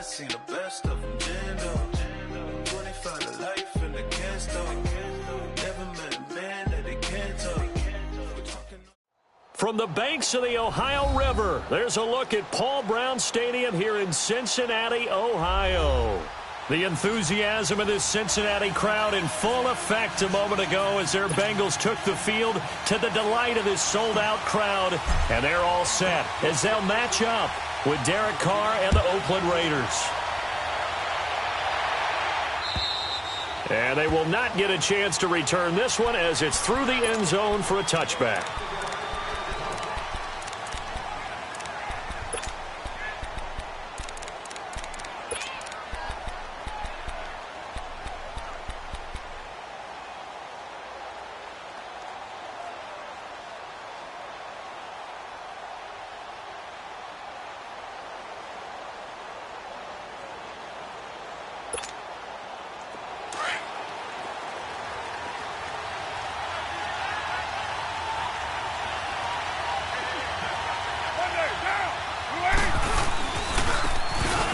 seen the best of them, Jando. 25 to life in the can't stop. Never met a man that they can't talk. From the banks of the Ohio River, there's a look at Paul Brown Stadium here in Cincinnati, Ohio. The enthusiasm of this Cincinnati crowd in full effect a moment ago as their Bengals took the field to the delight of this sold-out crowd. And they're all set as they'll match up with Derek Carr and the Oakland Raiders. And they will not get a chance to return this one as it's through the end zone for a touchback.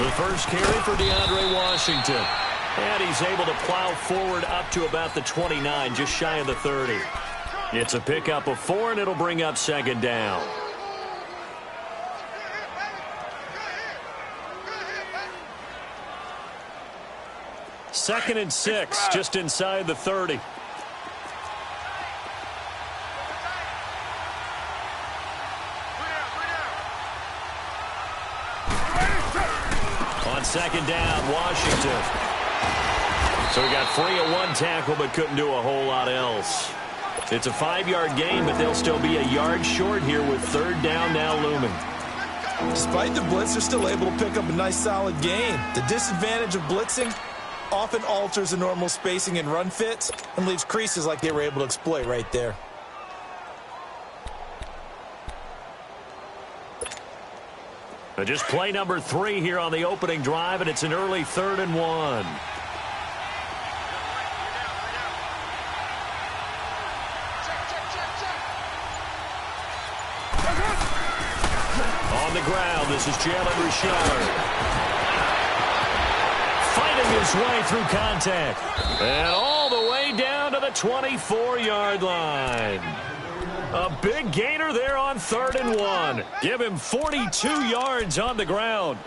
The first carry for DeAndre Washington. And he's able to plow forward up to about the 29, just shy of the 30. It's a pickup of 4, and it'll bring up second down. Second and 6, just inside the 30. On second down, Washington. So he got free of one tackle but couldn't do a whole lot else. It's a 5-yard gain, but they'll still be a yard short here with third down now looming. Despite the blitz, they're still able to pick up a nice solid gain. The disadvantage of blitzing often alters the normal spacing and run fits and leaves creases like they were able to exploit right there. Just play number 3 here on the opening drive, and it's an early 3rd and 1. On the ground, this is Jalen Richard. Fighting his way through contact. And all the way down to the 24-yard line. A big gainer there on 3rd and 1. Give him 42 yards on the ground.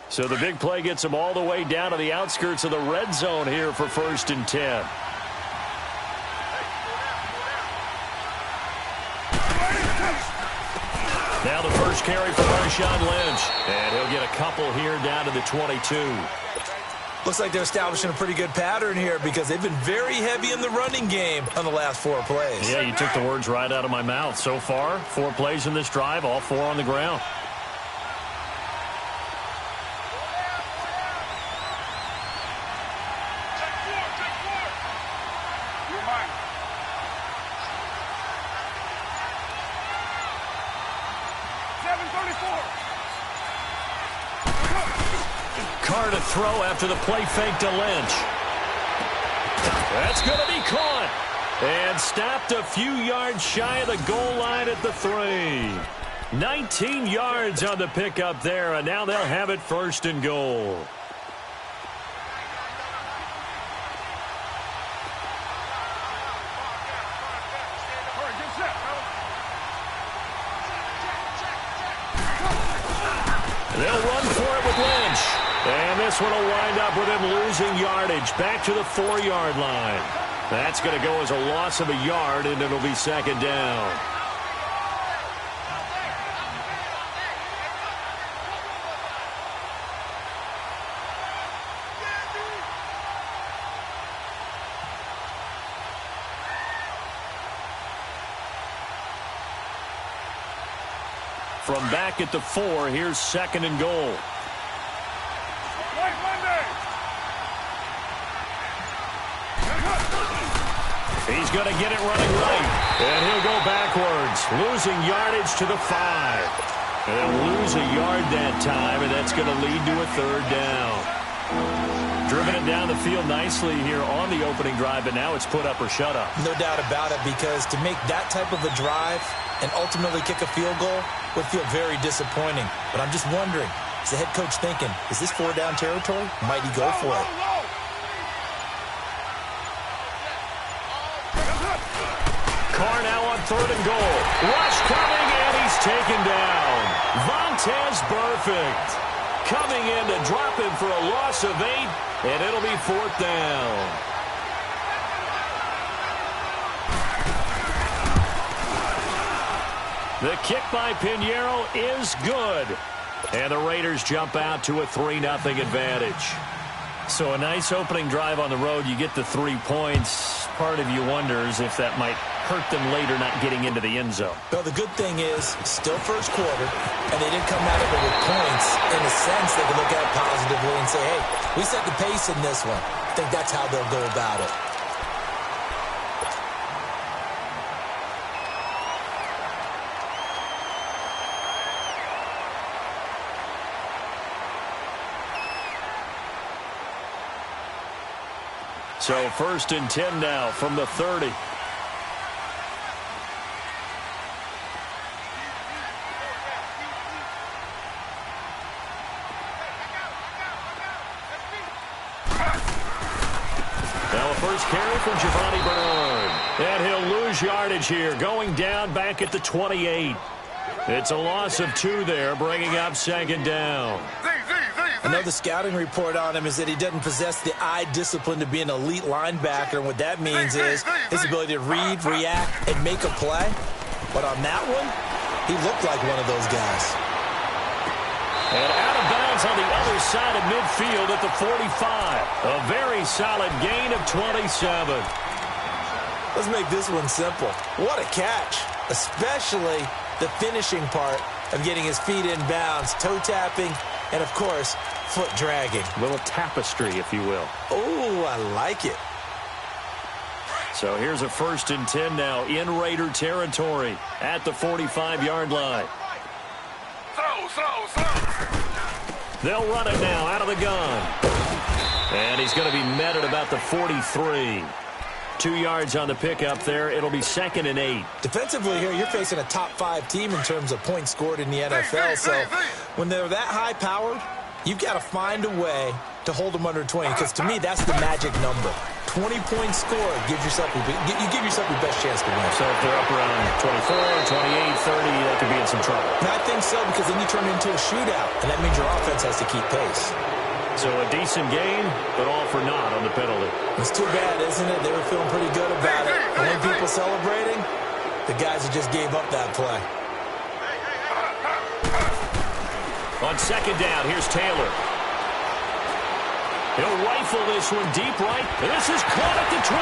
So the big play gets him all the way down to the outskirts of the red zone here for 1st and 10. Now the first carry for Marshawn Lynch. And he'll get a couple here down to the 22. Looks like they're establishing a pretty good pattern here because they've been very heavy in the running game on the last 4 plays. Yeah, you took the words right out of my mouth. So far, 4 plays in this drive, all 4 on the ground. Carr to throw after the play fake to Lynch. That's going to be caught. And stopped a few yards shy of the goal line at the 3. 19 yards on the pickup there, and now they'll have it 1st and goal. They'll run for it with Lynch. And this one will wind up with him losing yardage back to the 4-yard line. That's going to go as a loss of a yard, and it'll be 2nd down. From back at the 4, here's 2nd and goal. He's going to get it running right. And he'll go backwards, losing yardage to the 5. And they'll lose a yard that time, and that's going to lead to a 3rd down. Driven it down the field nicely here on the opening drive, but now it's put up or shut up. No doubt about it, because to make that type of a drive and ultimately kick a field goal would feel very disappointing. But I'm just wondering, is the head coach thinking, is this 4-down territory? Might he go for it? Carr now on 3rd and goal. Rush coming, and he's taken down. Vontaze Burfict coming in to drop him for a loss of 8, and it'll be 4th down. The kick by Pinheiro is good. And the Raiders jump out to a 3-0 advantage. So a nice opening drive on the road. You get the 3 points. Part of you wonders if that might hurt them later not getting into the end zone. Well, the good thing is, still first quarter, and they didn't come out of it with points. In a sense, they can look at it positively and say, hey, we set the pace in this one. I think that's how they'll go about it. So 1st and 10 now from the 30. Now a first carry for Giovanni Bernard. And he'll lose yardage here, going down back at the 28. It's a loss of 2 there, bringing up 2nd down. Another scouting report on him is that he doesn't possess the eye discipline to be an elite linebacker. And what that means is his ability to read, react, and make a play. But on that one, he looked like one of those guys. And out of bounds on the other side of midfield at the 45. A very solid gain of 27. Let's make this one simple. What a catch, especially the finishing part of getting his feet in bounds, toe tapping, and, of course, foot dragging. A little tapestry, if you will. Oh, I like it. So here's a 1st and 10 now in Raider territory at the 45-yard line. They'll run it now out of the gun. And he's going to be met at about the 43. 2 yards on the pickup there. It'll be 2nd and 8. Defensively here, you're facing a top 5 team in terms of points scored in the NFL. So when they're that high-powered, you've got to find a way to hold them under 20. Because to me, that's the magic number. 20 points scored gives yourself you give yourself your best chance to win. So if they're up around 24, 28, 30, they could be in some trouble. And I think so, because then you turn it into a shootout, and that means your offense has to keep pace. So a decent game, but all for naught on the penalty. It's too bad, isn't it? They were feeling pretty good about it. Only people celebrating, the guys who just gave up that play. On 2nd down, here's Taylor. He'll rifle this one deep right. This is caught at the 20.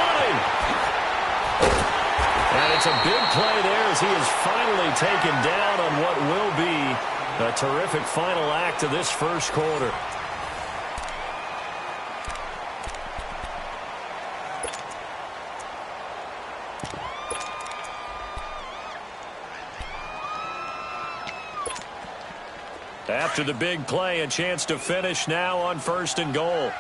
And it's a big play there as he is finally taken down on what will be a terrific final act of this first quarter. After the big play, a chance to finish now on 1st and goal.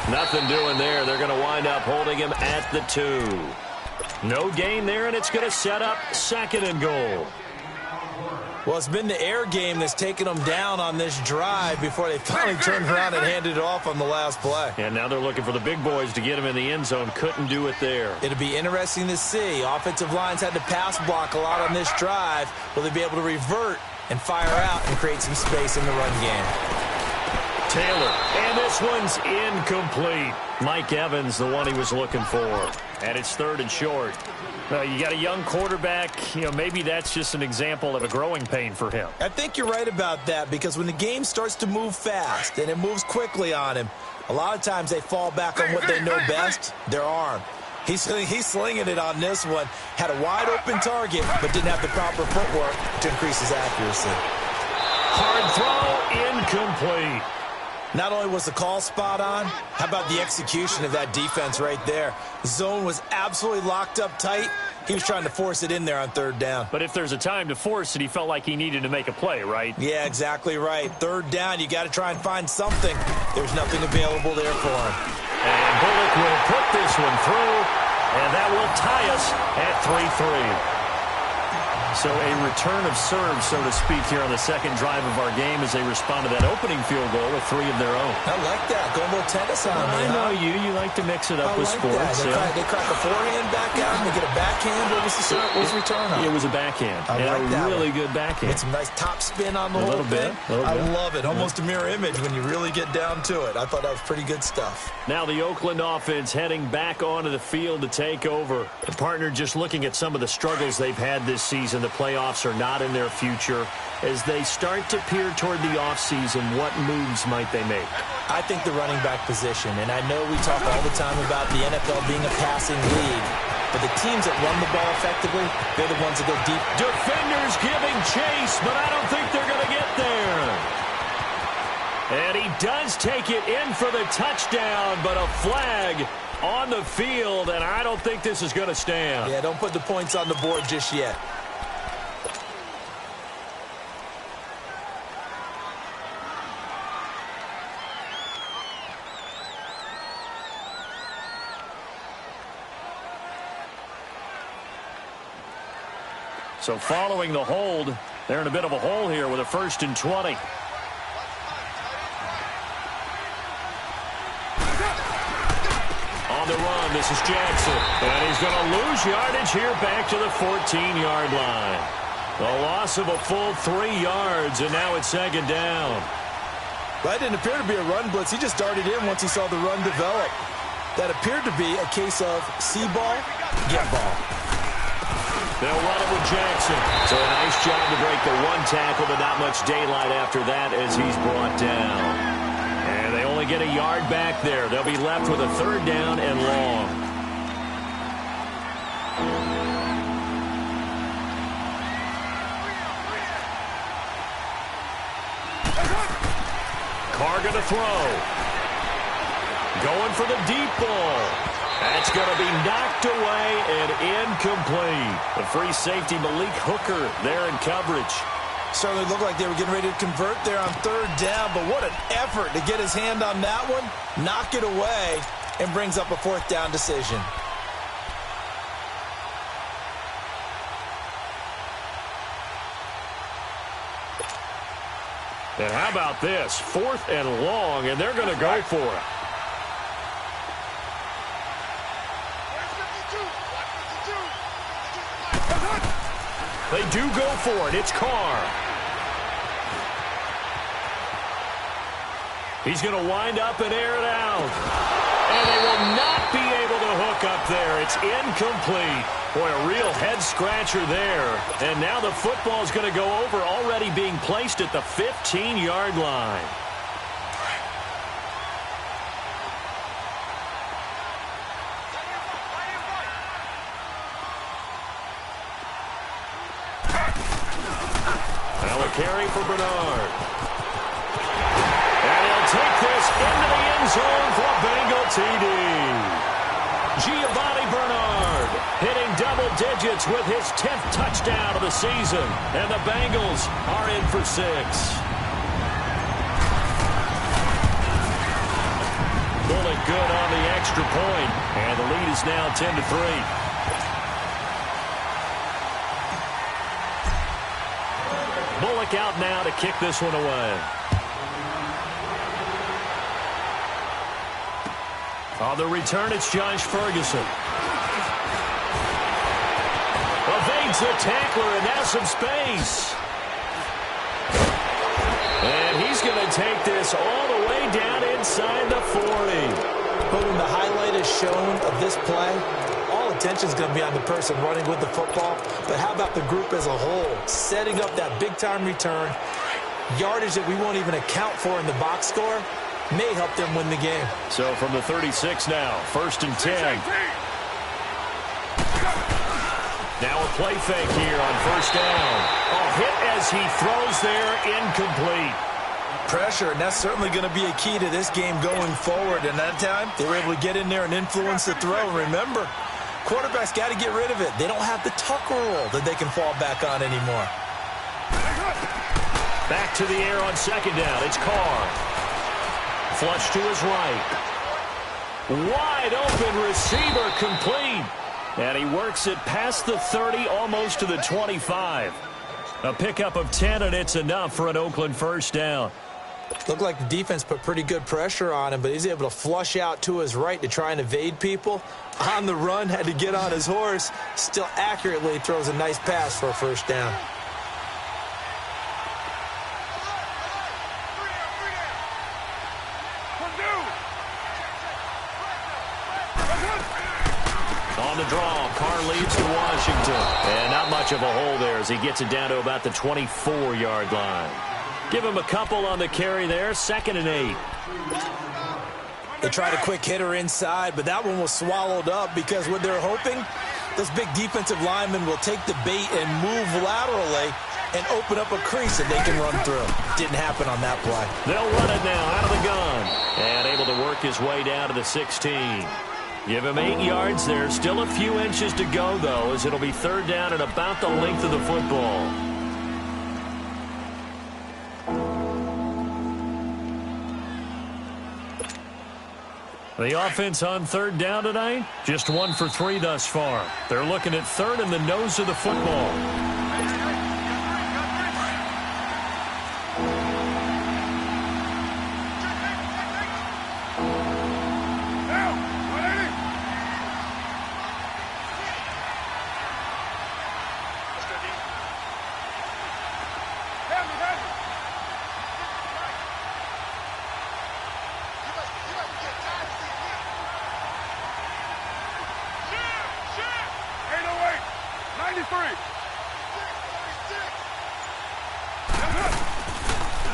Nothing doing there. They're going to wind up holding him at the 2. No gain there, and it's going to set up 2nd and goal. Well, it's been the air game that's taken them down on this drive before they finally turned around and handed it off on the last play. And now they're looking for the big boys to get him in the end zone. Couldn't do it there. It'll be interesting to see. Offensive lines had to pass block a lot on this drive. Will they be able to revert and fire out and create some space in the run game? Taylor, and this one's incomplete. Mike Evans, the one he was looking for. And it's 3rd and short. You got a young quarterback. Maybe that's just an example of a growing pain for him. I think you're right about that, because when the game starts to move fast and it moves quickly on him, a lot of times they fall back on what they know best, their arm. He's slinging it on this one. Had a wide-open target, but didn't have the proper footwork to increase his accuracy. Hard throw, incomplete. Not only was the call spot on, how about the execution of that defense right there? The zone was absolutely locked up tight, He was trying to force it in there on third down. But if there's a time to force it, he felt like he needed to make a play, right? Yeah, exactly right. Third down, you got to try and find something. There's nothing available there for him. And Bullock will put this one through, and that will tie us at 3-3. So a return of serve, so to speak, here on the second drive of our game as they respond to that opening field goal with 3 of their own. I like that. Go a little tennis on me. I know you. You like to mix it up with sports. They crack a forehand back out and they get a backhand. What was the return on? It was a backhand. I like that really one. good backhand. Get some nice top spin on the whole thing. I love it. Almost a mirror image when you really get down to it. I thought that was pretty good stuff. Now the Oakland offense heading back onto the field to take over. The partner just looking at some of the struggles they've had this season. The playoffs are not in their future. As they start to peer toward the offseason, what moves might they make? I think the running back position, and I know we talk all the time about the NFL being a passing league, but the teams that run the ball effectively, they're the ones that go deep. Defenders giving chase, but I don't think they're going to get there. And he does take it in for the touchdown, but a flag on the field, and I don't think this is going to stand. Yeah, don't put the points on the board just yet. So following the hold, they're in a bit of a hole here with a 1st and 20. On the run, this is Jackson. And he's going to lose yardage here back to the 14-yard line. The loss of a full 3 yards, and now it's 2nd down. That didn't appear to be a run blitz. He just darted in once he saw the run develop. That appeared to be a case of see ball, get ball. They'll run it with Jackson. So a nice job to break the 1 tackle, but not much daylight after that as he's brought down. And they only get a yard back there. They'll be left with a 3rd down and long. Carr gonna throw. Going for the deep ball. That's going to be knocked away and incomplete. The free safety, Malik Hooker, there in coverage. Certainly looked like they were getting ready to convert there on 3rd down, but what an effort to get his hand on that one, knock it away, and brings up a 4th down decision. And how about this? 4th and long, and they're going to go for it. They do go for it. It's Carr. He's going to wind up and air it out. And they will not be able to hook up there. It's incomplete. Boy, a real head-scratcher there. And now the football is going to go over, already being placed at the 15-yard line. Carry for Bernard. And he'll take this into the end zone for a Bengal TD. Giovanni Bernard hitting double digits with his 10th touchdown of the season. And the Bengals are in for 6. Bullock good on the extra point. And the lead is now 10-3. Bullock out now to kick this one away. On the return, it's Josh Ferguson. Evades the tackler, and now some space. And he's going to take this all the way down inside the 40. But when the highlight is shown of this play, all attention is going to be on the person running with the football. But how about the group as a whole? Setting up that big-time return, yardage that we won't even account for in the box score, may help them win the game. So from the 36 now, 1st and 10. Now a play fake here on 1st down. A hit as he throws there, incomplete. Pressure, and that's certainly going to be a key to this game going forward. And that time, they were able to get in there and influence the throw. Remember, quarterback's got to get rid of it. They don't have the tuck rule that they can fall back on anymore. Back to the air on second down. It's Carr. Flush to his right. Wide open receiver complete. And he works it past the 30, almost to the 25. A pickup of 10, and it's enough for an Oakland first down. Looked like the defense put pretty good pressure on him, but he's able to flush out to his right to try and evade people. On the run, had to get on his horse. Still accurately throws a nice pass for a first down. On the draw, Carr leads to Washington. And not much of a hole there as he gets it down to about the 24-yard line. Give him a couple on the carry there, 2nd and 8. They tried a quick hitter inside, but that one was swallowed up because what they're hoping, those big defensive linemen will take the bait and move laterally and open up a crease that they can run through. Didn't happen on that play. They'll run it now out of the gun. And able to work his way down to the 16. Give him 8 yards there. Still a few inches to go, though, as it'll be 3rd down and about the length of the football. The offense on 3rd down tonight, just 1 for 3 thus far. They're looking at 3rd and the nose of the football.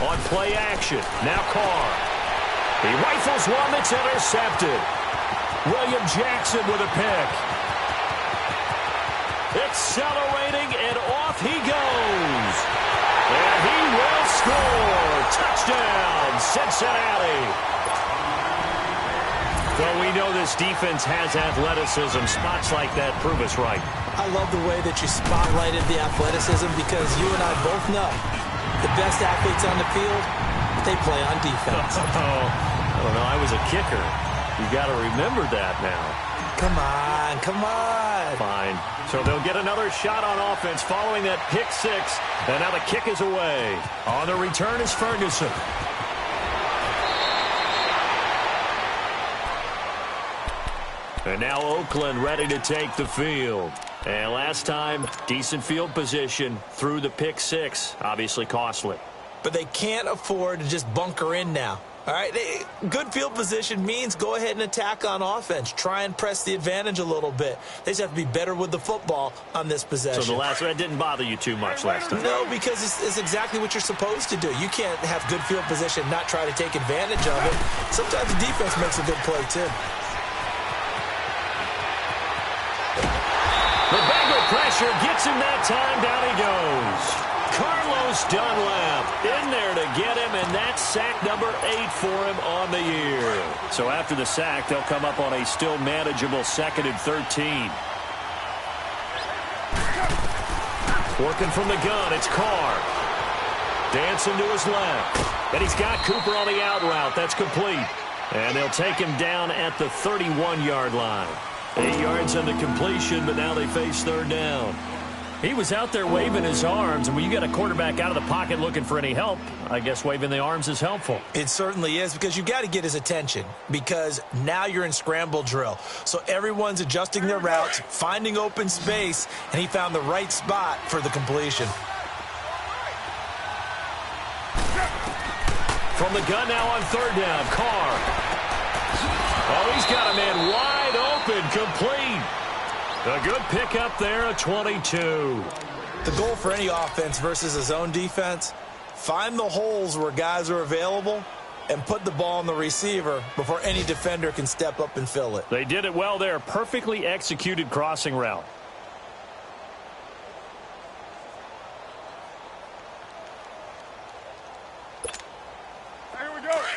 On play action, now Carr. He rifles one that's intercepted. William Jackson with a pick. Accelerating, and off he goes. And he will score. Touchdown, Cincinnati. Well, we know this defense has athleticism. Spots like that prove us right. I love the way that you spotlighted the athleticism because you and I both know the best athletes on the field, they play on defense. I don't know. I was a kicker. You got to remember that now. Come on, come on. Fine. So they'll get another shot on offense following that pick 6. And now the kick is away. On the return is Ferguson. And now Oakland ready to take the field. And last time, decent field position through the pick 6. Obviously costly. But they can't afford to just bunker in now. All right, good field position means go ahead and attack on offense. Try and press the advantage a little bit. They just have to be better with the football on this possession. So the last one didn't bother you too much last time? No, because it's exactly what you're supposed to do. You can't have good field position and not try to take advantage of it. Sometimes the defense makes a good play, too. The Bengal pressure gets him that time. Down he goes. Carlos Dunlap in there to get him, and that's sack number 8 for him on the year. So after the sack, they'll come up on a still manageable 2nd and 13. Working from the gun, it's Carr. Dancing to his left. And he's got Cooper on the out route. That's complete. And they'll take him down at the 31-yard line. 8 yards on the completion, but now they face 3rd down. He was out there waving his arms, and when you get a quarterback out of the pocket looking for any help, I guess waving the arms is helpful. It certainly is, because you've got to get his attention, because now you're in scramble drill. So everyone's adjusting their routes, finding open space, and he found the right spot for the completion. From the gun now on 3rd down, Carr. Oh, he's got a man wide open, complete. A good pickup there at 22. The goal for any offense versus a zone defense, find the holes where guys are available and put the ball on the receiver before any defender can step up and fill it. They did it well there. Perfectly executed crossing route.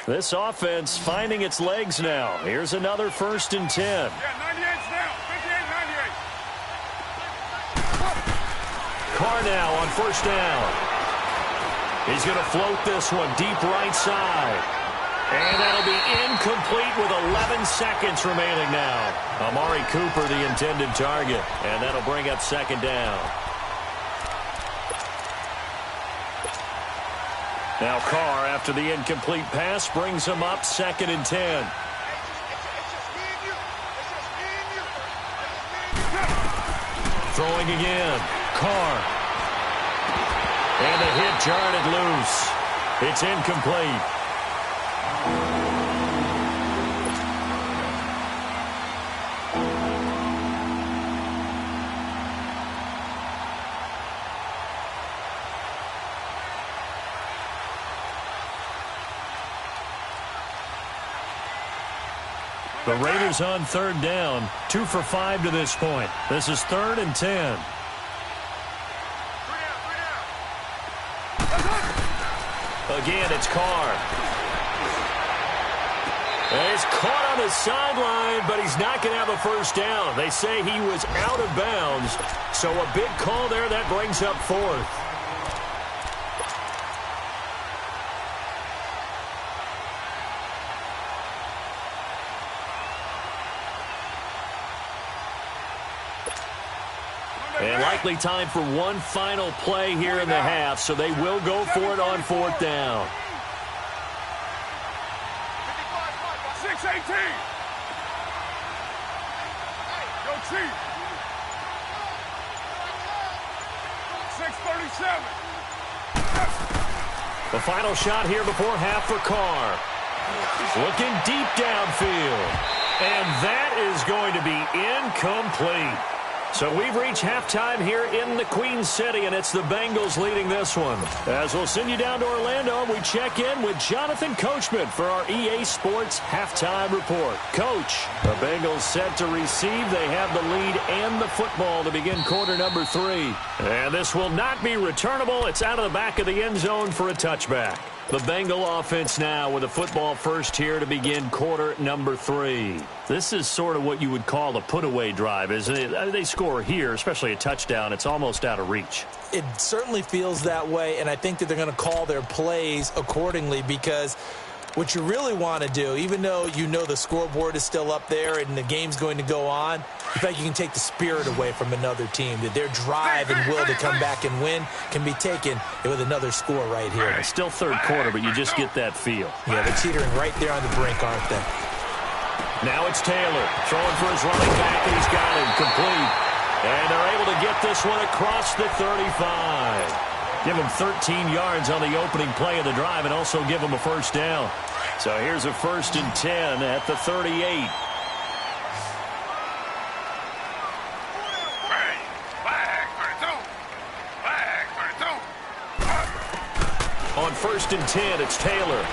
This offense finding its legs now. Here's another 1st and 10. Yeah, 98's now. 58, 98. Carr now on first down. He's going to float this one deep right side. And that'll be incomplete with 11 seconds remaining now. Amari Cooper, the intended target. And that'll bring up second down. Now Carr, after the incomplete pass, brings him up 2nd and 10. Throwing again. Carr. And the hit jarred it loose. It's incomplete. The Raiders on 3rd down. 2 for 5 to this point. This is 3rd and 10. Again, it's Carr. And he's caught on the sideline, but he's not going to have a first down. They say he was out of bounds. So a big call there that brings up 4th. And likely time for one final play here in the half, so they will go for it on 4th down. 6-18. Go Chief. 6:37. The final shot here before half for Carr. Looking deep downfield. And that is going to be incomplete. So we've reached halftime here in the Queen City, and it's the Bengals leading this one. As we'll send you down to Orlando, we check in with Jonathan Coachman for our EA Sports Halftime Report. Coach, the Bengals set to receive. They have the lead and the football to begin quarter number 3. And this will not be returnable. It's out of the back of the end zone for a touchback. The Bengal offense now with a football first here to begin quarter number 3. This is sort of what you would call a put-away drive, isn't it? They score here, especially a touchdown. It's almost out of reach. It certainly feels that way, and I think that they're going to call their plays accordingly because what you really want to do, even though you know the scoreboard is still up there and the game's going to go on, in fact, you can take the spirit away from another team, that their drive and will to come back and win can be taken with another score right here. It's still third quarter, but you just get that feel. Yeah, they're teetering right there on the brink, aren't they? Now it's Taylor throwing for his running back, and he's got him complete. And they're able to get this one across the 35. Give him 13 yards on the opening play of the drive and also give him a first down. So here's a 1st and 10 at the 38. On 1st and 10, it's Taylor.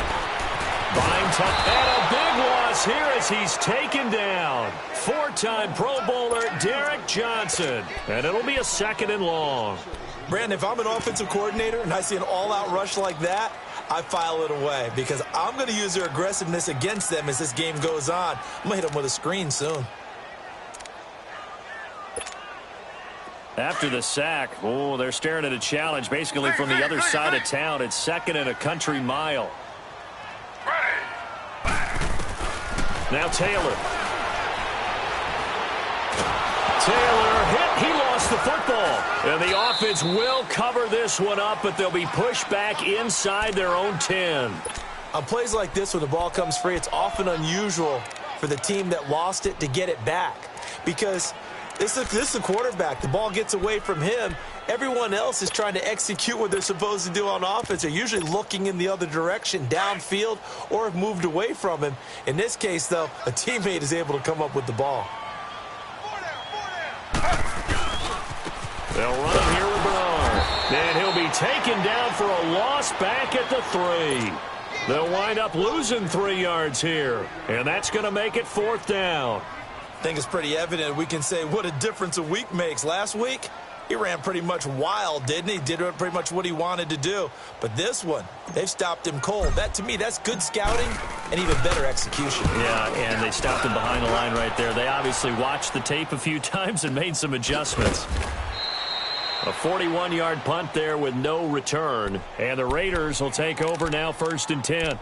Buying time. And a big loss here as he's taken down. 4-time Pro Bowler Derek Johnson. And it'll be a 2nd and long. Brandon, if I'm an offensive coordinator and I see an all-out rush like that, I file it away because I'm going to use their aggressiveness against them as this game goes on. I'm going to hit them with a screen soon. After the sack, they're staring at a challenge basically from the other side of town. It's 2nd and a country mile. Now Taylor. Taylor hit. He lost the football. And the offense will cover this one up, but they'll be pushed back inside their own 10. On plays like this, when the ball comes free, it's often unusual for the team that lost it to get it back because this is the quarterback. The ball gets away from him. Everyone else is trying to execute what they're supposed to do on offense. They're usually looking in the other direction, downfield, or have moved away from him. In this case, though, a teammate is able to come up with the ball. They'll run him here with Bernard. And he'll be taken down for a loss back at the 3. They'll wind up losing 3 yards here. And that's going to make it 4th down. I think it's pretty evident. We can say what a difference a week makes. Last week, he ran pretty much wild, didn't he? Did pretty much what he wanted to do. But this one, they've stopped him cold. That, to me, that's good scouting and even better execution. Yeah, and they stopped him behind the line right there. They obviously watched the tape a few times and made some adjustments. A 41-yard punt there with no return. And the Raiders will take over now 1st and 10.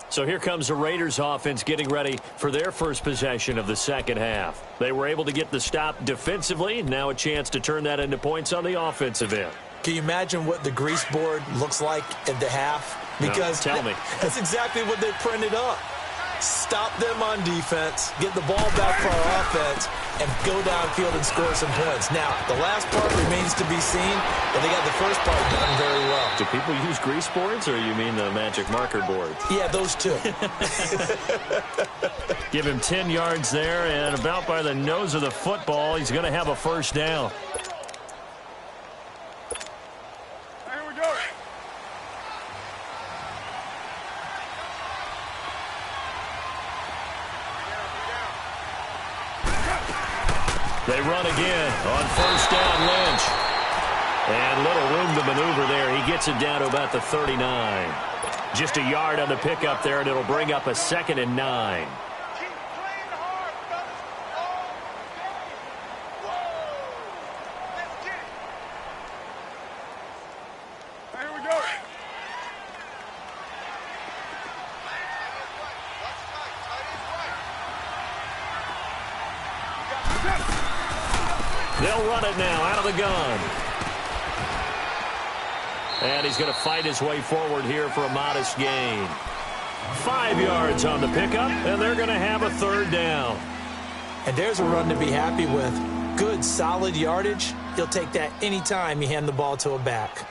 So here comes the Raiders offense getting ready for their first possession of the second half. They were able to get the stop defensively. Now a chance to turn that into points on the offensive end. Can you imagine what the grease board looks like at the half? Because no, tell me. That's exactly what they printed up. Stop them on defense, get the ball back for our offense, and go downfield and score some points. Now, the last part remains to be seen, but they got the first part done very well. Do people use grease boards, or you mean the magic marker boards? Yeah, those two. Give him 10 yards there, and about by the nose of the football, he's going to have a first down. Here we go. They run again on 1st down, Lynch. And little room to maneuver there. He gets it down to about the 39. Just a yard on the pickup there, and it'll bring up a 2nd and 9. Keep playing hard, fellas. All day. Whoa. Let's get it. Here we go. They'll run it now out of the gun. And he's going to fight his way forward here for a modest gain. 5 yards on the pickup, and they're going to have a 3rd down. And there's a run to be happy with. Good, solid yardage. He'll take that anytime you hand the ball to a back.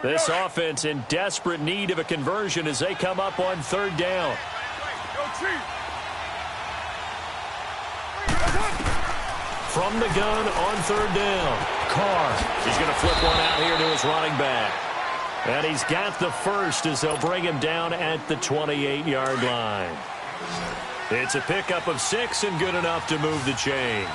This offense in desperate need of a conversion as they come up on 3rd down. Go Chief. From the gun on 3rd down. Carr. He's going to flip one out here to his running back. And he's got the first as they'll bring him down at the 28-yard line. It's a pickup of 6 and good enough to move the chains.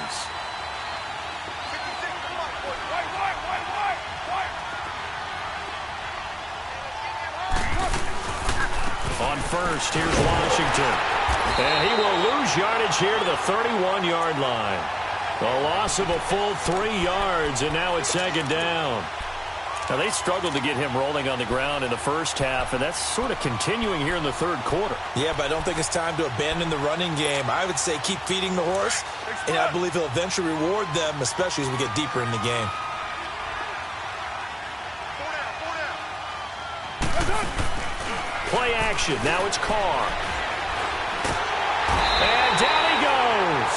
On 1st, here's Washington. And he will lose yardage here to the 31-yard line. A loss of a full 3 yards, and now it's 2nd down. Now, they struggled to get him rolling on the ground in the first half, and that's sort of continuing here in the 3rd quarter. Yeah, but I don't think it's time to abandon the running game. I would say keep feeding the horse, and I believe he'll eventually reward them, especially as we get deeper in the game. Play action. Now it's Carr. And down he goes.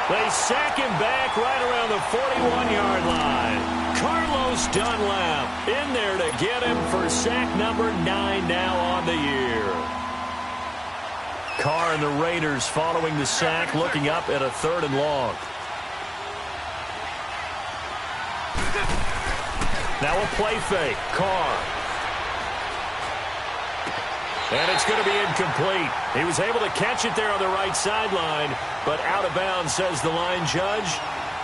They sack him back right around the 41-yard line. Carlos Dunlap in there to get him for sack number 9 now on the year. Carr and the Raiders following the sack, looking up at a 3rd and long. Now a play fake. Carr. And it's going to be incomplete. He was able to catch it there on the right sideline, but out of bounds, says the line judge.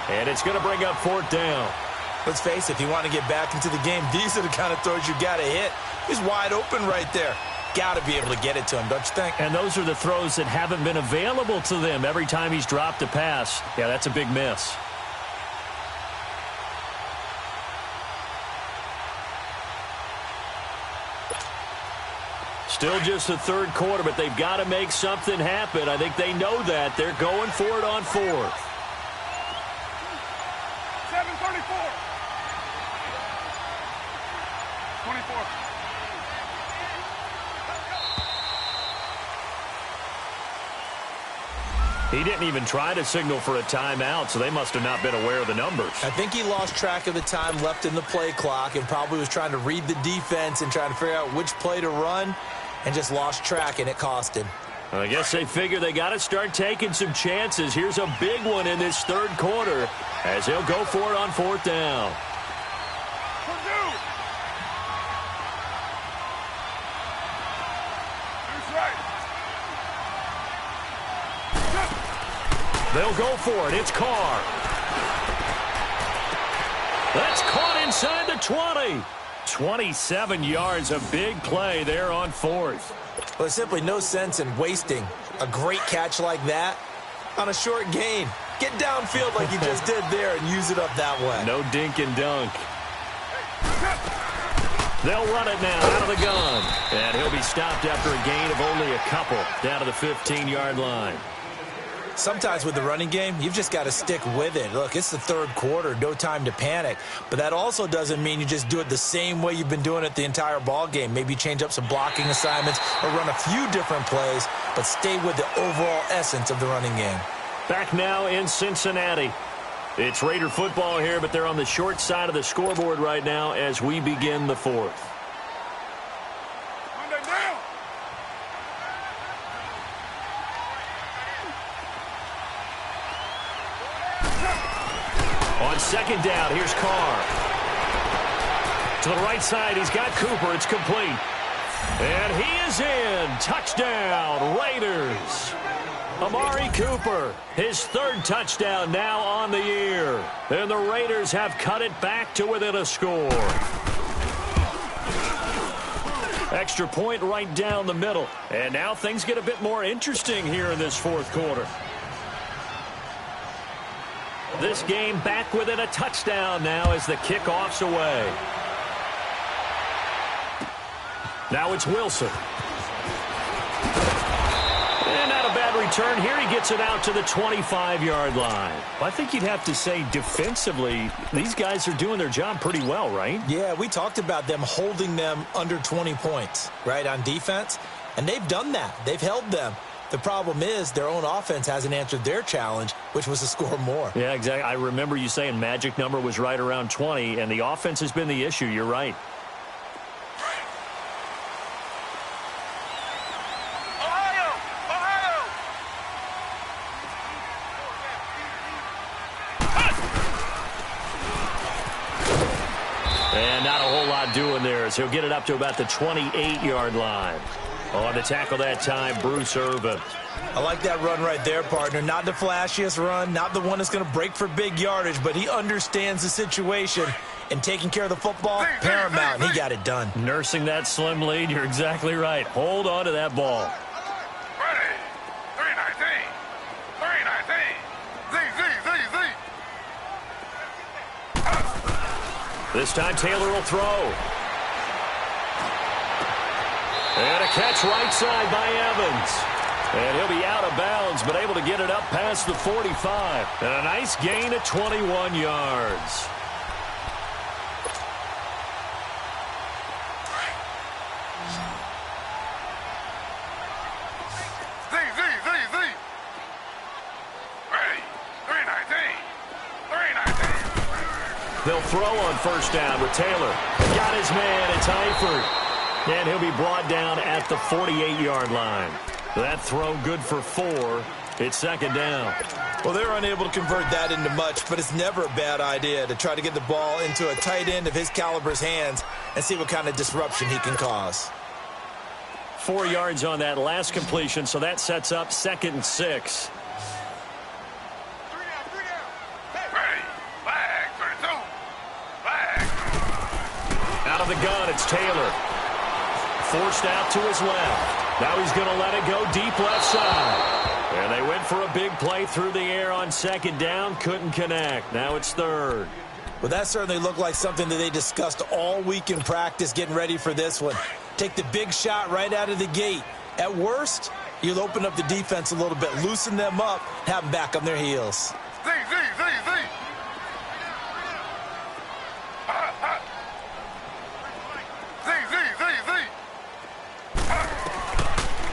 And it's going to bring up 4th down. Let's face it, if you want to get back into the game, these are the kind of throws you got to hit. He's wide open right there. Got to be able to get it to him, don't you think? And those are the throws that haven't been available to them every time he's dropped a pass. Yeah, that's a big miss. Still just the 3rd quarter, but they've got to make something happen. I think they know that. They're going for it on 4th. 7:34. 24. He didn't even try to signal for a timeout, so they must have not been aware of the numbers. I think he lost track of the time left in the play clock and probably was trying to read the defense and trying to figure out which play to run and just lost track, and it cost him. I guess they figure they got to start taking some chances. Here's a big one in this 3rd quarter as they'll go for it on 4th down. They'll go for it. It's Carr. That's caught inside the 20. 27 yards, a big play there on fourth. Well, there's simply no sense in wasting a great catch like that on a short gain. Get downfield like you just did there and use it up that way. No dink and dunk. They'll run it now out of the gun. And he'll be stopped after a gain of only a couple down to the 15-yard line. Sometimes with the running game, you've just got to stick with it. Look, it's the third quarter, no time to panic. But that also doesn't mean you just do it the same way you've been doing it the entire ball game. Maybe change up some blocking assignments or run a few different plays, but stay with the overall essence of the running game. Back now in Cincinnati. It's Raider football here, but they're on the short side of the scoreboard right now as we begin the fourth. On second down, here's Carr. To the right side, he's got Cooper. It's complete. And he is in. Touchdown, Raiders. Amari Cooper, his third touchdown now on the year. And the Raiders have cut it back to within a score. Extra point right down the middle. And now things get a bit more interesting here in this fourth quarter. This game back within a touchdown now as the kickoff's away. Now it's Wilson. And not a bad return. Here he gets it out to the 25-yard line. I think you'd have to say defensively, these guys are doing their job pretty well, right? Yeah, we talked about them holding them under 20 points, right, on defense. And they've done that. They've held them. The problem is their own offense hasn't answered their challenge, which was to score more. Yeah, exactly. I remember you saying magic number was right around 20, and the offense has been the issue. You're right. And not a whole lot doing there as he'll get it up to about the 28-yard line. On the tackle that time, Bruce Irvin. I like that run right there, partner. Not the flashiest run, not the one that's going to break for big yardage, but he understands the situation, and taking care of the football, paramount. He got it done. Nursing that slim lead, you're exactly right. Hold on to that ball. Ready. 319. 319. Z. This time Taylor will throw. And a catch right side by Evans. And he'll be out of bounds, but able to get it up past the 45. And a nice gain of 21 yards. Z. Ready. 319. 319. They'll throw on first down with Taylor. Got his man. It's Eifert. And he'll be brought down at the 48-yard line. That throw good for 4. It's second down. Well, they're unable to convert that into much, but it's never a bad idea to try to get the ball into a tight end of his caliber's hands and see what kind of disruption he can cause. 4 yards on that last completion, so that sets up 2nd and 6. Ready. Flag. 32. Flag. Out of the gun, it's Taylor. Forced out to his left. Now he's going to let it go deep left side. And they went for a big play through the air on second down. Couldn't connect. Now it's third. Well, that certainly looked like something that they discussed all week in practice getting ready for this one. Take the big shot right out of the gate. At worst, you'll open up the defense a little bit, loosen them up, have them back on their heels. Z.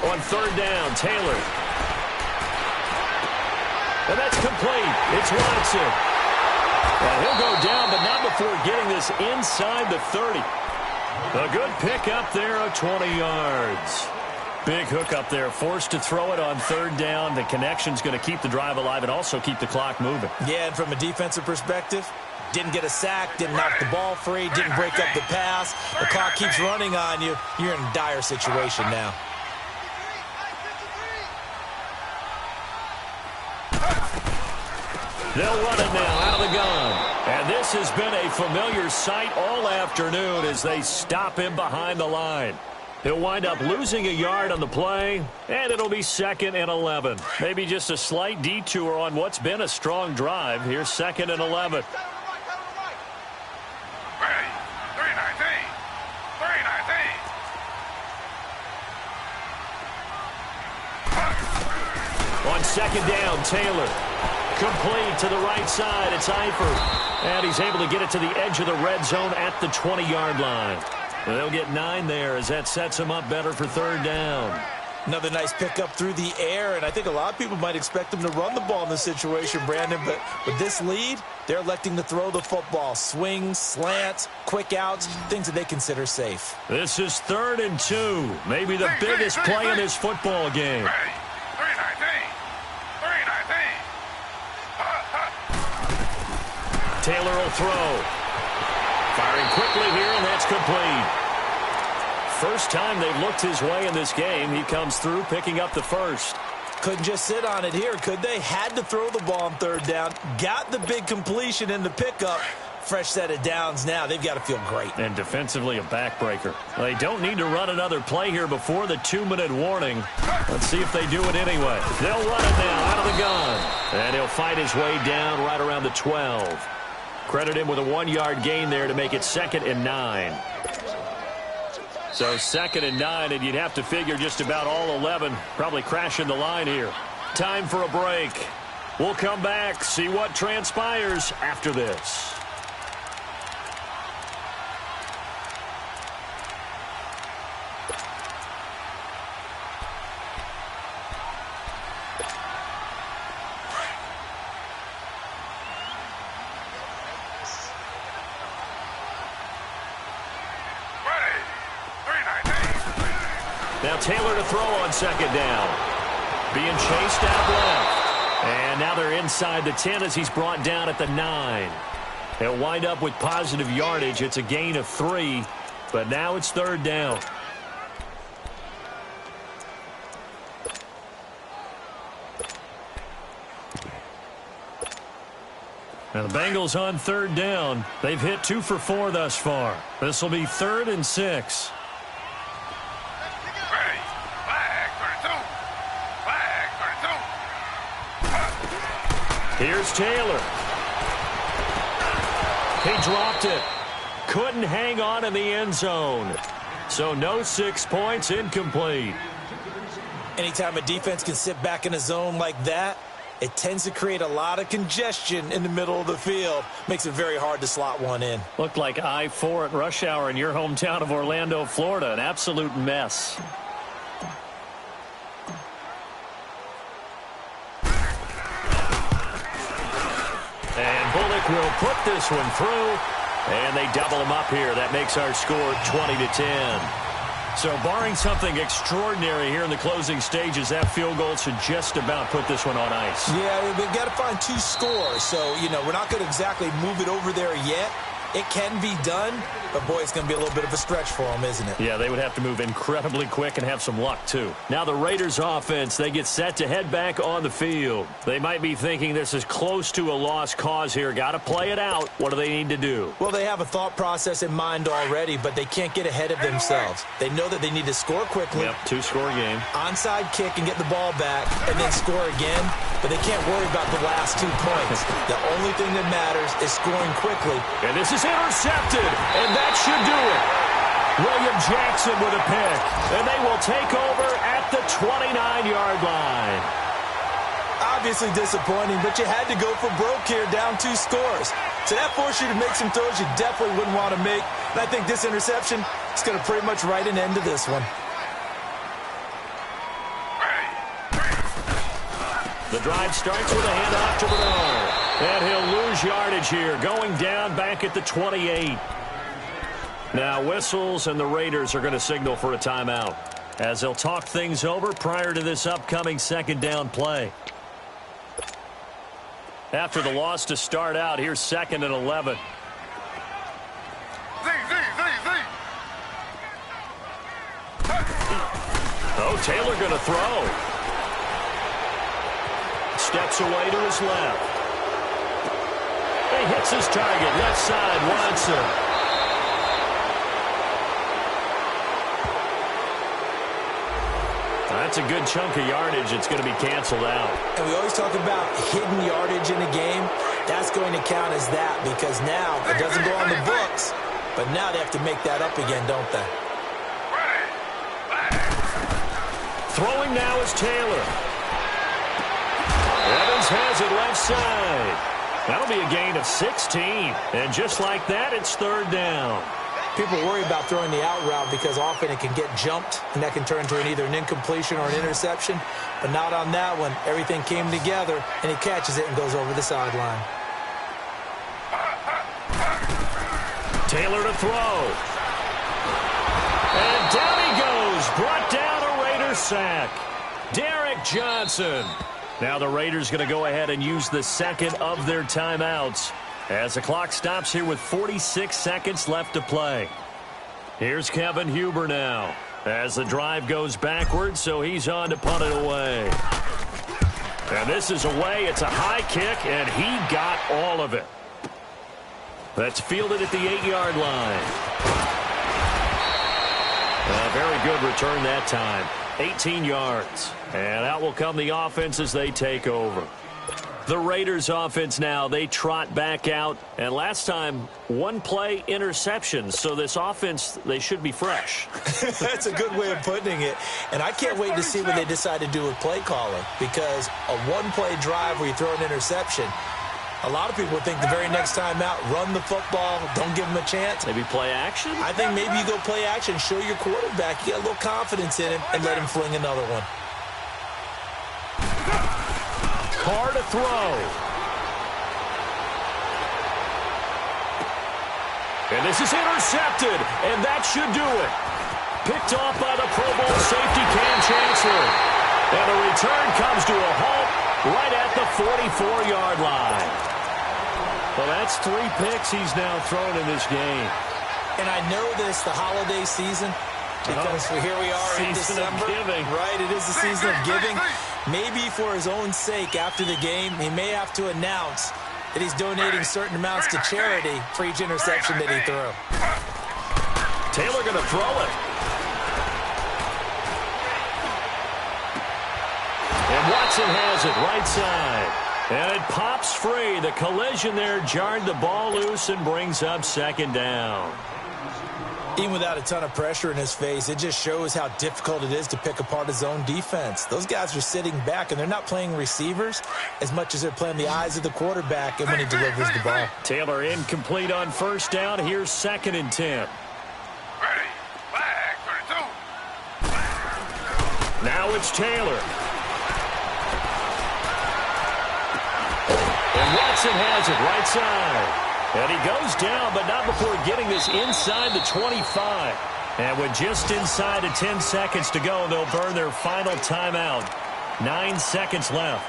On third down, Taylor. And that's complete. It's Watson. And he'll go down, but not before getting this inside the 30. A good pick up there of 20 yards. Big hook up there, forced to throw it on third down. The connection's going to keep the drive alive and also keep the clock moving. Yeah, and from a defensive perspective, didn't get a sack, didn't knock the ball free, didn't break up the pass. The clock keeps running on you. You're in a dire situation now. They'll run it now out of the gun. And this has been a familiar sight all afternoon as they stop him behind the line. He'll wind up losing a yard on the play, and it'll be 2nd and 11. Maybe just a slight detour on what's been a strong drive. Here's 2nd and 11. Ready. 319. 319. On 2nd down, Taylor. Complete to the right side. It's Eifert. And he's able to get it to the edge of the red zone at the 20-yard line. They'll get 9 there as that sets him up better for 3rd down. Another nice pickup through the air, and I think a lot of people might expect them to run the ball in this situation, Brandon, but with this lead, they're electing to throw the football. Swings, slants, quick outs, things that they consider safe. This is 3rd and 2, maybe the biggest play in this football game. Ready. 319. 319. Taylor will throw. Firing quickly here, and that's complete. First time they've looked his way in this game. He comes through picking up the first. Couldn't just sit on it here, could they? Had to throw the ball on 3rd down. Got the big completion in the pickup. Fresh set of downs now. They've got to feel great. And defensively a backbreaker. They don't need to run another play here before the 2-minute warning. Let's see if they do it anyway. They'll run it now out of the gun. And he'll fight his way down right around the 12. Credit him with a 1-yard gain there to make it 2nd and 9. So 2nd and 9, and you'd have to figure just about all 11 probably crashing the line here. Time for a break. We'll come back, see what transpires after this. Now Taylor to throw on 2nd down. Being chased out left. And now they're inside the 10 as he's brought down at the 9. He'll wind up with positive yardage. It's a gain of 3, but now it's 3rd down. Now the Bengals on 3rd down. They've hit 2 for 4 thus far. This will be 3rd and 6. Here's Taylor. He dropped it. Couldn't hang on in the end zone. So no 6 points, incomplete. Anytime a defense can sit back in a zone like that, it tends to create a lot of congestion in the middle of the field. Makes it very hard to slot one in. Looked like I-4 at rush hour in your hometown of Orlando, Florida. An absolute mess. And Bullock will put this one through, and they double him up here. That makes our score 20-10. So barring something extraordinary here in the closing stages, that field goal should just about put this one on ice. Yeah, we've got to find 2 scores. So, we're not going to exactly move it over there yet. It can be done, but, boy, it's going to be a little bit of a stretch for them, isn't it? Yeah, they would have to move incredibly quick and have some luck, too. Now the Raiders offense, they get set to head back on the field. They might be thinking this is close to a lost cause here. Got to play it out. What do they need to do? Well, they have a thought process in mind already, but they can't get ahead of themselves. They know that they need to score quickly. Yep, 2-score game. Onside kick and get the ball back, and then score again. But they can't worry about the last 2 points. The only thing that matters is scoring quickly. And this is intercepted, and that should do it. William Jackson with a pick, and they will take over at the 29-yard line. Obviously disappointing, but you had to go for broke here, down 2 scores. So that forced you to make some throws you definitely wouldn't want to make. And I think this interception is going to pretty much write an end to this one. The drive starts with a handoff to Bernard. And he'll lose yardage here, going down back at the 28. Now whistles, and the Raiders are going to signal for a timeout as they'll talk things over prior to this upcoming 2nd down play. After the loss to start out, here's 2nd and 11. Oh, Taylor going to throw. Steps away to his left. he hits his target. Left side, Watson. That's a good chunk of yardage. It's going to be canceled out. And we always talk about hidden yardage in a game. That's going to count as that because now it doesn't go on the books, but now they have to make that up again, don't they? Throwing now is Taylor. Evans has it left side. That'll be a gain of 16. And just like that, it's third down. People worry about throwing the out route because often it can get jumped, and that can turn into either an incompletion or an interception. But not on that one. Everything came together, and he catches it and goes over the sideline. Taylor to throw. And down he goes. Brought down a Raider sack. Derek Johnson. Now the Raiders going to go ahead and use the second of their timeouts as the clock stops here with 46 seconds left to play. Here's Kevin Huber now as the drive goes backwards, so he's on to punt it away. And this is away. It's a high kick, and he got all of it. That's fielded at the 8-yard line. A very good return that time. 18 yards. And out will come the offense as they take over. The Raiders offense now, they trot back out. And last time, one play interception. So this offense, they should be fresh. That's a good way of putting it. And I can't wait to see what they decide to do with play calling. Because a one-play drive where you throw an interception, a lot of people think the very next time out, run the football, don't give him a chance. Maybe play action? I think maybe you go play action, show your quarterback, you got a little confidence in him, and let him fling another one. Carr to throw. And this is intercepted, and that should do it. Picked off by the Pro Bowl safety Cam Chancellor. And the return comes to a halt right at the 44-yard line. Well, that's 3 picks he's now thrown in this game. And I know this, the holiday season, because here we are in December. Giving. Right, it is the season of giving. Maybe for his own sake after the game, he may have to announce that he's donating certain amounts to charity for each interception that he threw. Taylor going to throw it. And Watson has it right side. And it pops free. The collision there jarred the ball loose and brings up second down. Even without a ton of pressure in his face, it just shows how difficult it is to pick apart his own defense. Those guys are sitting back, and they're not playing receivers as much as they're playing the eyes of the quarterback and when he delivers the ball. Taylor incomplete on first down. Here's 2nd and 10. Now it's Taylor. And Watson has it right side. And he goes down, but not before getting this inside the 25. And with just inside of 10 seconds to go, they'll burn their final timeout. 9 seconds left.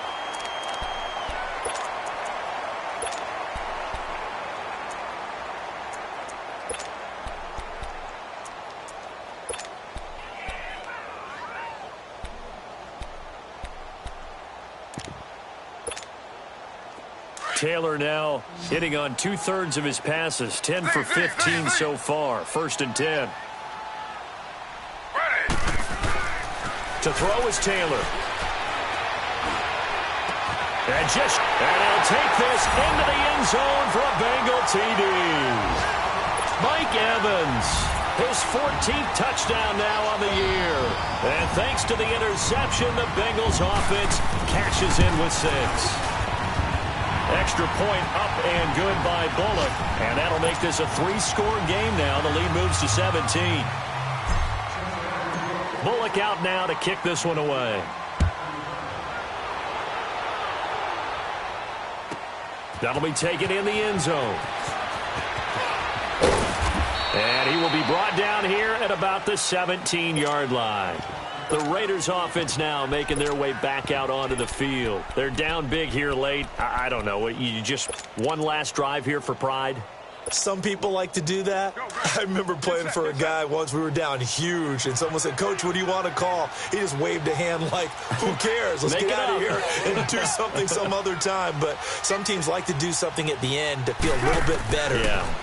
Taylor now hitting on 2/3 of his passes, 10 for 15 so far. 1st and 10. To throw is Taylor. And he'll take this into the end zone for a Bengal TD. Mike Evans, his 14th touchdown now on the year. And thanks to the interception, the Bengals offense cashes in with 6. Extra point up and good by Bullock. And that'll make this a 3-score game now. The lead moves to 17. Bullock out now to kick this one away. That'll be taken in the end zone. And he will be brought down here at about the 17-yard line. The Raiders offense now making their way back out onto the field. They're down big here late. I don't know. You just one last drive here for pride? Some people like to do that. I remember playing for a guy once. We were down huge, and someone said, "Coach, what do you want to call?" He just waved a hand like, "Who cares? Let's get out of here and do something some other time." But some teams like to do something at the end to feel a little bit better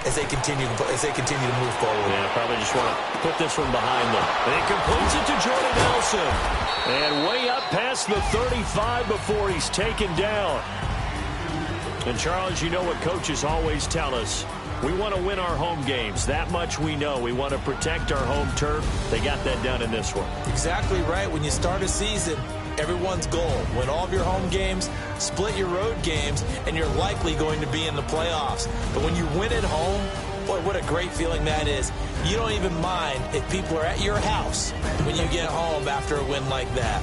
as they continue to move forward. Yeah, probably just want to put this one behind them. And he completes it to Jordan Nelson. And way up past the 35 before he's taken down. And, Charles, you know what coaches always tell us. We want to win our home games. That much we know. We want to protect our home turf. They got that done in this one. Exactly right. When you start a season, everyone's goal: win all of your home games, split your road games, and you're likely going to be in the playoffs. But when you win at home, boy, what a great feeling that is. You don't even mind if people are at your house when you get home after a win like that.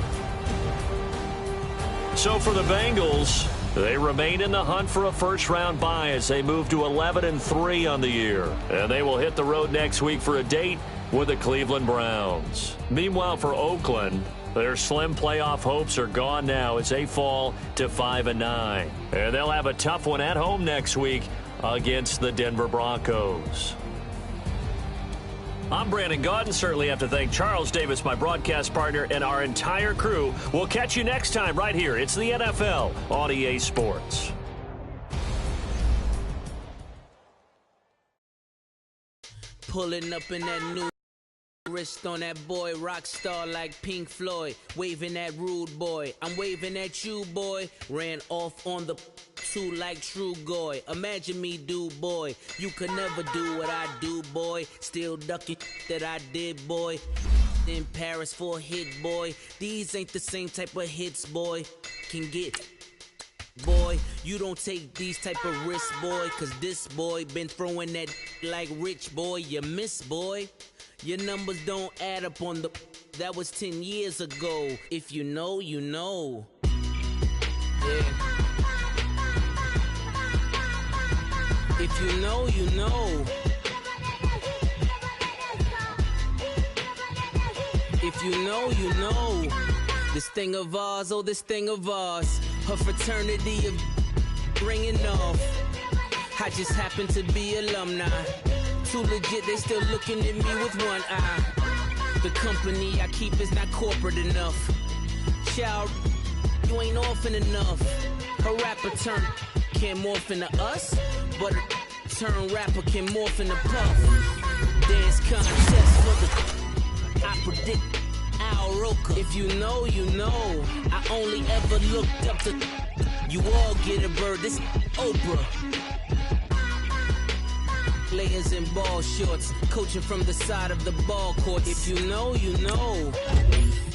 So for the Bengals, they remain in the hunt for a first-round bye as they move to 11-3 on the year. And they will hit the road next week for a date with the Cleveland Browns. Meanwhile, for Oakland, their slim playoff hopes are gone now as they fall to 5-9. And they'll have a tough one at home next week against the Denver Broncos. I'm Brandon Gaudin. Certainly have to thank Charles Davis, my broadcast partner, and our entire crew. We'll catch you next time right here. It's the NFL on EA Sports. Pulling up in that new wrist on that boy, rock star like Pink Floyd, waving at rude boy. I'm waving at you, boy. Ran off on the two like True Goy. Imagine me, do boy. You could never do what I do, boy. Still ducking that I did, boy. In Paris for a hit, boy. These ain't the same type of hits, boy. Can get. Boy, you don't take these type of risks, boy. Cause this boy been throwing that like Rich, boy. You miss, boy. Your numbers don't add up on the... That was 10 years ago. If you know, you know. Yeah. If you know, you know. If you know, you know. This thing of ours, oh, this thing of ours. Her fraternity of ringing off. I just happen to be alumni. Too legit, they still looking at me with one eye. The company I keep is not corporate enough. Child, you ain't orphan enough. A rapper turn can't morph into us, but a turn rapper can morph into Puff. Dance contest for the... I predict Al Roker. If you know, you know. I only ever looked up to... You all get a bird, this Oprah. Players in ball shorts, coaching from the side of the ball court. If you know, you know.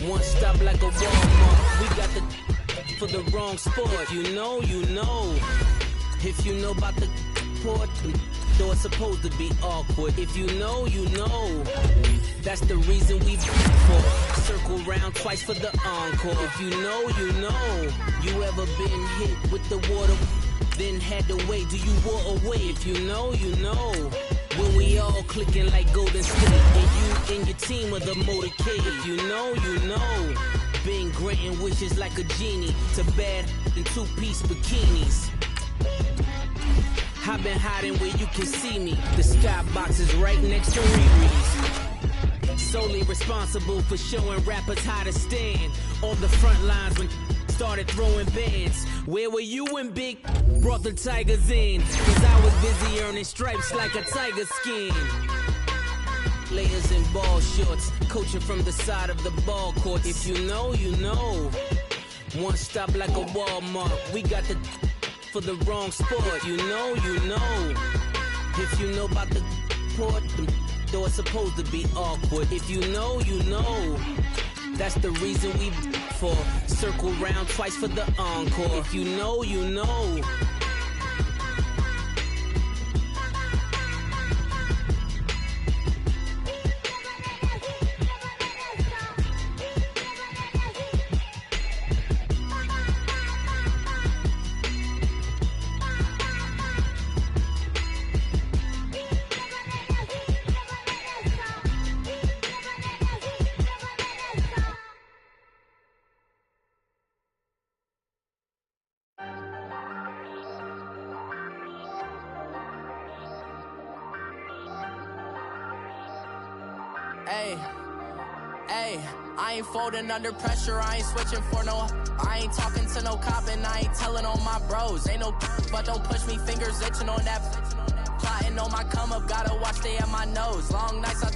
One stop like a Walmart. We got the for the wrong sport. You know, you know. If you know about the port, though it's supposed to be awkward. If you know, you know. That's the reason we for. Circle round twice for the encore. If you know, you know. You ever been hit with the water? Then had to wait, do you walk away? If you know, you know. When we all clicking like Golden State, and you and your team are the motorcade. If you know, you know. Been granting wishes like a genie to bad in two-piece bikinis. I've been hiding where you can see me. The skybox is right next to Riri's. Solely responsible for showing rappers how to stand on the front lines when started throwing bands. Where were you when Big brought the Tigers in? Cause I was busy earning stripes like a tiger skin. Players in ball shorts, coaching from the side of the ball court. If you know, you know. One stop like a Walmart. We got the for the wrong sport. You know, you know. If you know about the port, though it's supposed to be awkward. If you know, you know. That's the reason we for. Circle round twice for the encore. If you know, you know. Ayy, I ain't folding under pressure, I ain't switching for no. I ain't talking to no cop and I ain't telling on my bros. Ain't no but don't push me, fingers itching on that. Plotting on my come up, gotta watch they at my nose. Long nights I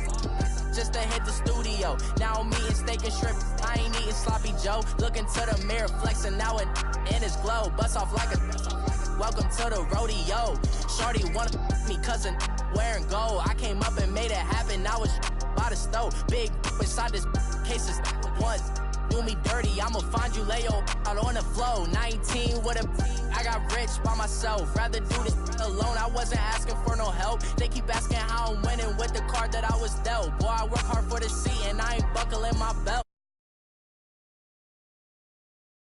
just to hit the studio. Now I'm eating steak and shrimp, I ain't eating sloppy Joe. Looking to the mirror, flexing now it in his glow. Bust off like a welcome to the rodeo. Shorty wanna me cousin wearing gold. I came up and made it happen, now it's by the stove. Big inside this cases once do me dirty, I'ma find you lay out on the floor. 19 with a I got rich by myself, rather do this alone. I wasn't asking for no help, they keep asking how I'm winning with the card that I was dealt. Boy, I work hard for the seat and I ain't buckling my belt.